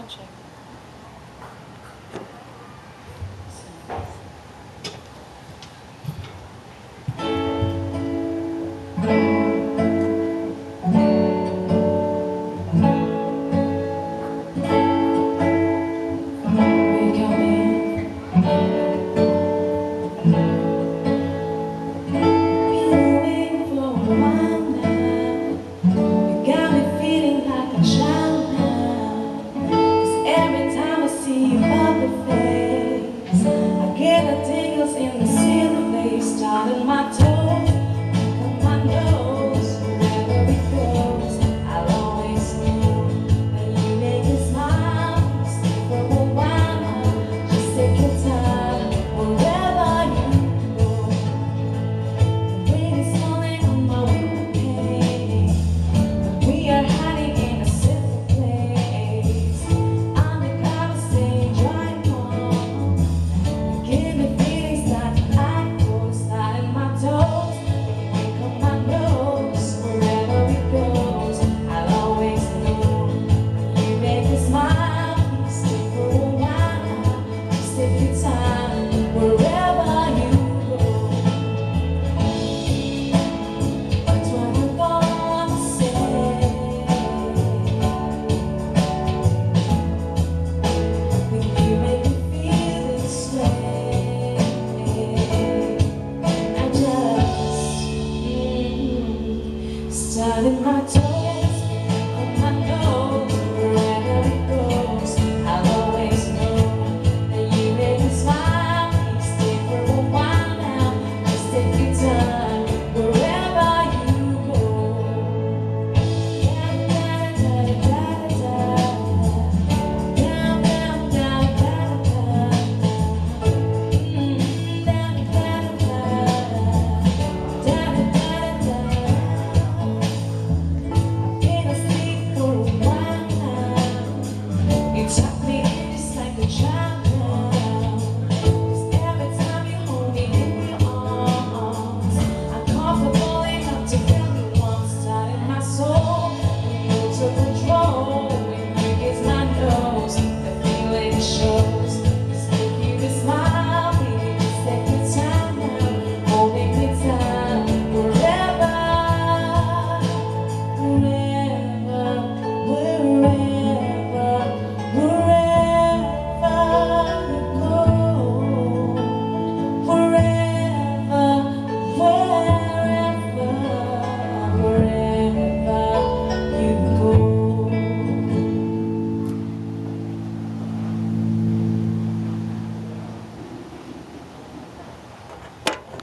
check. We come in. Been waiting for a while now. You got me feeling like a child now. 'Cause every time I see your ugly face, I get the tingles in the silver place, starting my toes.